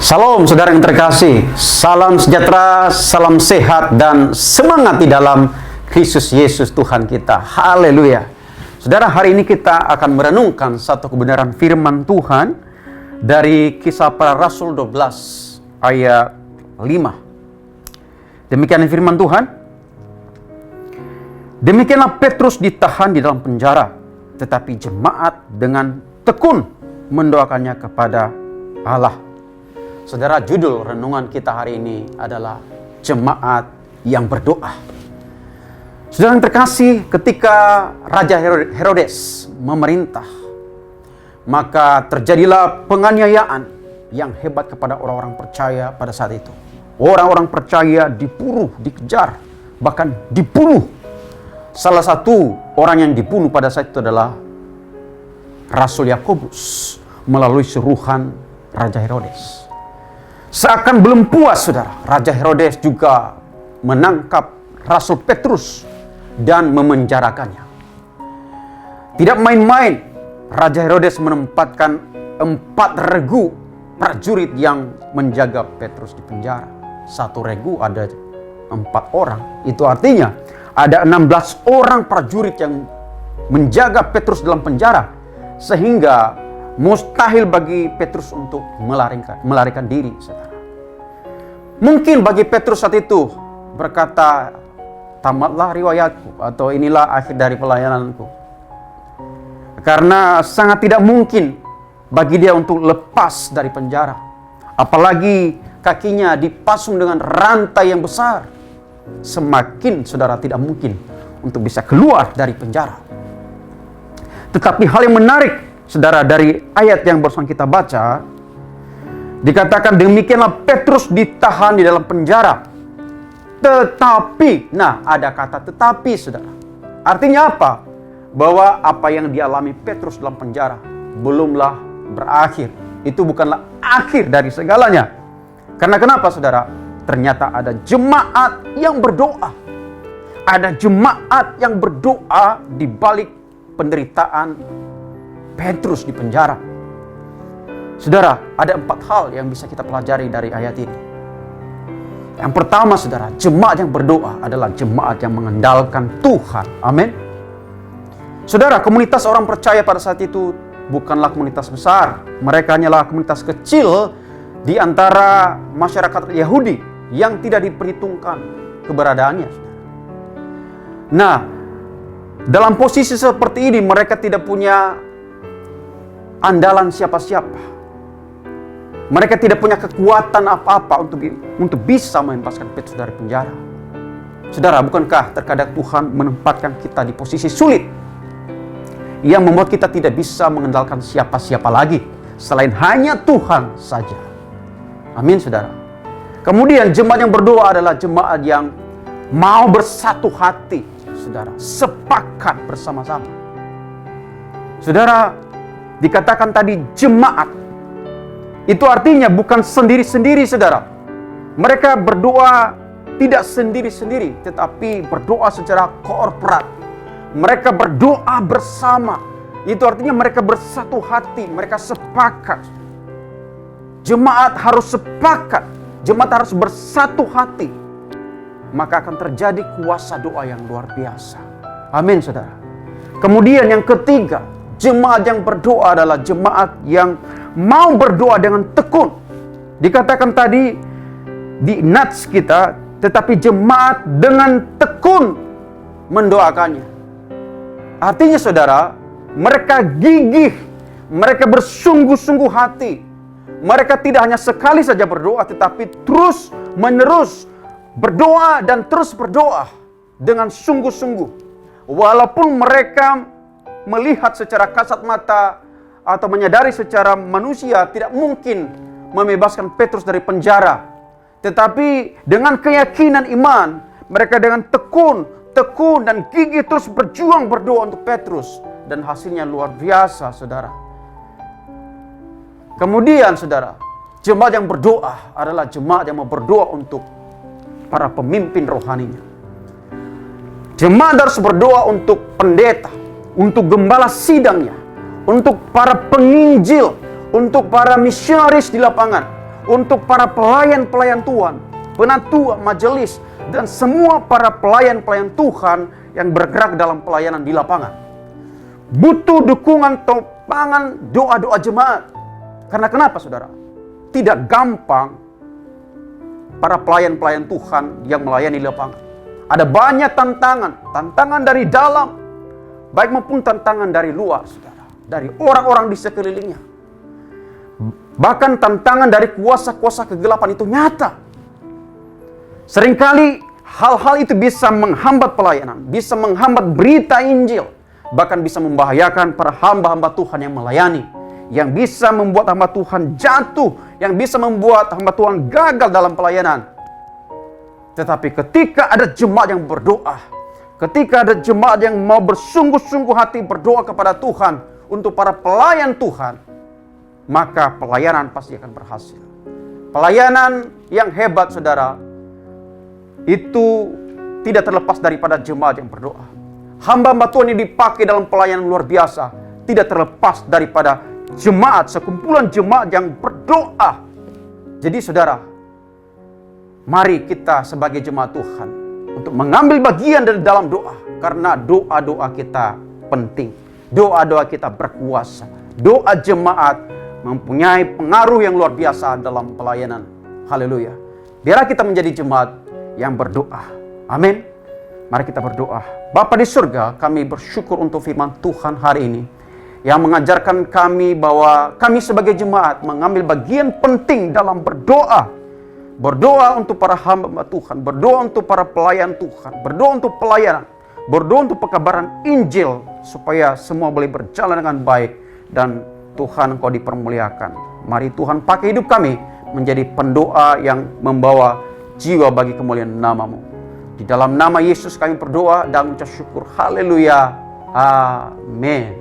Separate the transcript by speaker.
Speaker 1: Salam saudara yang terkasih, salam sejahtera, salam sehat dan semangat di dalam Kristus Yesus Tuhan kita. Haleluya. Saudara, hari ini kita akan merenungkan satu kebenaran firman Tuhan dari Kisah Para Rasul 12 ayat 5. Demikian firman Tuhan. Demikianlah Petrus ditahan di dalam penjara, tetapi jemaat dengan tekun mendoakannya kepada Allah. Saudara, judul renungan kita hari ini adalah Jemaat yang Berdoa. Saudara yang terkasih, ketika Raja Herodes memerintah, maka terjadilah penganiayaan yang hebat kepada orang-orang percaya pada saat itu. Orang-orang percaya diburu, dikejar, bahkan dibunuh. Salah satu orang yang dibunuh pada saat itu adalah Rasul Yakobus melalui suruhan Raja Herodes. Seakan belum puas, saudara, Raja Herodes juga menangkap Rasul Petrus dan memenjarakannya. Tidak main-main, Raja Herodes menempatkan 4 regu prajurit yang menjaga Petrus di penjara. Satu regu ada 4 orang. Itu artinya ada 16 orang prajurit yang menjaga Petrus dalam penjara, sehingga mustahil bagi Petrus untuk melarikan diri, saudara. Mungkin bagi Petrus saat itu berkata, tamatlah riwayatku, atau inilah akhir dari pelayananku. Karena sangat tidak mungkin bagi dia untuk lepas dari penjara. Apalagi kakinya dipasung dengan rantai yang besar. Semakin saudara tidak mungkin untuk bisa keluar dari penjara. Tetapi hal yang menarik, saudara, dari ayat yang barusan kita baca, dikatakan demikianlah Petrus ditahan di dalam penjara. Tetapi, nah ada kata tetapi, saudara. Artinya apa? Bahwa apa yang dialami Petrus dalam penjara belumlah berakhir. Itu bukanlah akhir dari segalanya. Karena kenapa, saudara? Ternyata ada jemaat yang berdoa. Ada jemaat yang berdoa di balik penderitaan Petrus di penjara. Saudara, ada 4 hal yang bisa kita pelajari dari ayat ini. Yang pertama, saudara, jemaat yang berdoa adalah jemaat yang mengandalkan Tuhan. Amin. Saudara, komunitas orang percaya pada saat itu bukanlah komunitas besar. Mereka hanyalah komunitas kecil di antara masyarakat Yahudi yang tidak diperhitungkan keberadaannya. Nah, dalam posisi seperti ini mereka tidak punya andalan siapa-siapa. Mereka tidak punya kekuatan apa-apa untuk bisa membebaskan Petrus dari penjara. Saudara, bukankah terkadang Tuhan menempatkan kita di posisi sulit yang membuat kita tidak bisa mengandalkan siapa-siapa lagi selain hanya Tuhan saja. Amin, saudara. Kemudian jemaat yang berdoa adalah jemaat yang mau bersatu hati, saudara, sepakat bersama-sama. Saudara, dikatakan tadi jemaat, itu artinya bukan sendiri-sendiri, saudara. Mereka berdoa tidak sendiri-sendiri, tetapi berdoa secara korporat. Mereka berdoa bersama. Itu artinya mereka bersatu hati, mereka sepakat. Jemaat harus sepakat, jemaat harus bersatu hati. Maka akan terjadi kuasa doa yang luar biasa. Amin, saudara. Kemudian yang ketiga, jemaat yang berdoa adalah jemaat yang mau berdoa dengan tekun. Dikatakan tadi di nats kita, tetapi jemaat dengan tekun mendoakannya. Artinya, saudara, mereka gigih, mereka bersungguh-sungguh hati. Mereka tidak hanya sekali saja berdoa, tetapi terus menerus berdoa dan terus berdoa dengan sungguh-sungguh. Walaupun mereka melihat secara kasat mata atau menyadari secara manusia tidak mungkin membebaskan Petrus dari penjara, tetapi dengan keyakinan iman, mereka dengan tekun dan gigih terus berjuang berdoa untuk Petrus, dan hasilnya luar biasa, saudara. Kemudian, saudara, jemaat yang berdoa adalah jemaat yang mau berdoa untuk para pemimpin rohaninya. Jemaat harus berdoa untuk pendeta, untuk gembala sidangnya, untuk para penginjil, untuk para misionaris di lapangan, untuk para pelayan-pelayan Tuhan, penatua, majelis, dan semua para pelayan-pelayan Tuhan yang bergerak dalam pelayanan di lapangan. Butuh dukungan, topangan, doa-doa jemaat. Karena kenapa, saudara? Tidak gampang para pelayan-pelayan Tuhan yang melayani di lapangan. Ada banyak tantangan dari dalam, baik maupun tantangan dari luar, saudara. Dari orang-orang di sekelilingnya. Bahkan tantangan dari kuasa-kuasa kegelapan itu nyata. Seringkali hal-hal itu bisa menghambat pelayanan, bisa menghambat berita Injil, bahkan bisa membahayakan para hamba-hamba Tuhan yang melayani, yang bisa membuat hamba Tuhan jatuh, yang bisa membuat hamba Tuhan gagal dalam pelayanan. Tetapi ketika ada jemaat yang berdoa, ketika ada jemaat yang mau bersungguh-sungguh hati berdoa kepada Tuhan untuk para pelayan Tuhan, maka pelayanan pasti akan berhasil. Pelayanan yang hebat, saudara, itu tidak terlepas daripada jemaat yang berdoa. Hamba-hamba Tuhan yang dipakai dalam pelayanan luar biasa tidak terlepas daripada jemaat, sekumpulan jemaat yang berdoa. Jadi saudara, mari kita sebagai jemaat Tuhan untuk mengambil bagian dari dalam doa. Karena doa-doa kita penting. Doa-doa kita berkuasa. Doa jemaat mempunyai pengaruh yang luar biasa dalam pelayanan. Haleluya. Biarlah kita menjadi jemaat yang berdoa. Amin. Mari kita berdoa. Bapa di surga, kami bersyukur untuk firman Tuhan hari ini yang mengajarkan kami bahwa kami sebagai jemaat mengambil bagian penting dalam berdoa. Berdoa untuk para hamba Tuhan, berdoa untuk para pelayan Tuhan, berdoa untuk pelayanan, berdoa untuk pekabaran Injil supaya semua boleh berjalan dengan baik dan Tuhan, Engkau dipermuliakan. Mari Tuhan pakai hidup kami menjadi pendoa yang membawa jiwa bagi kemuliaan nama-Mu. Di dalam nama Yesus kami berdoa dan mengucap syukur. Haleluya. Amin.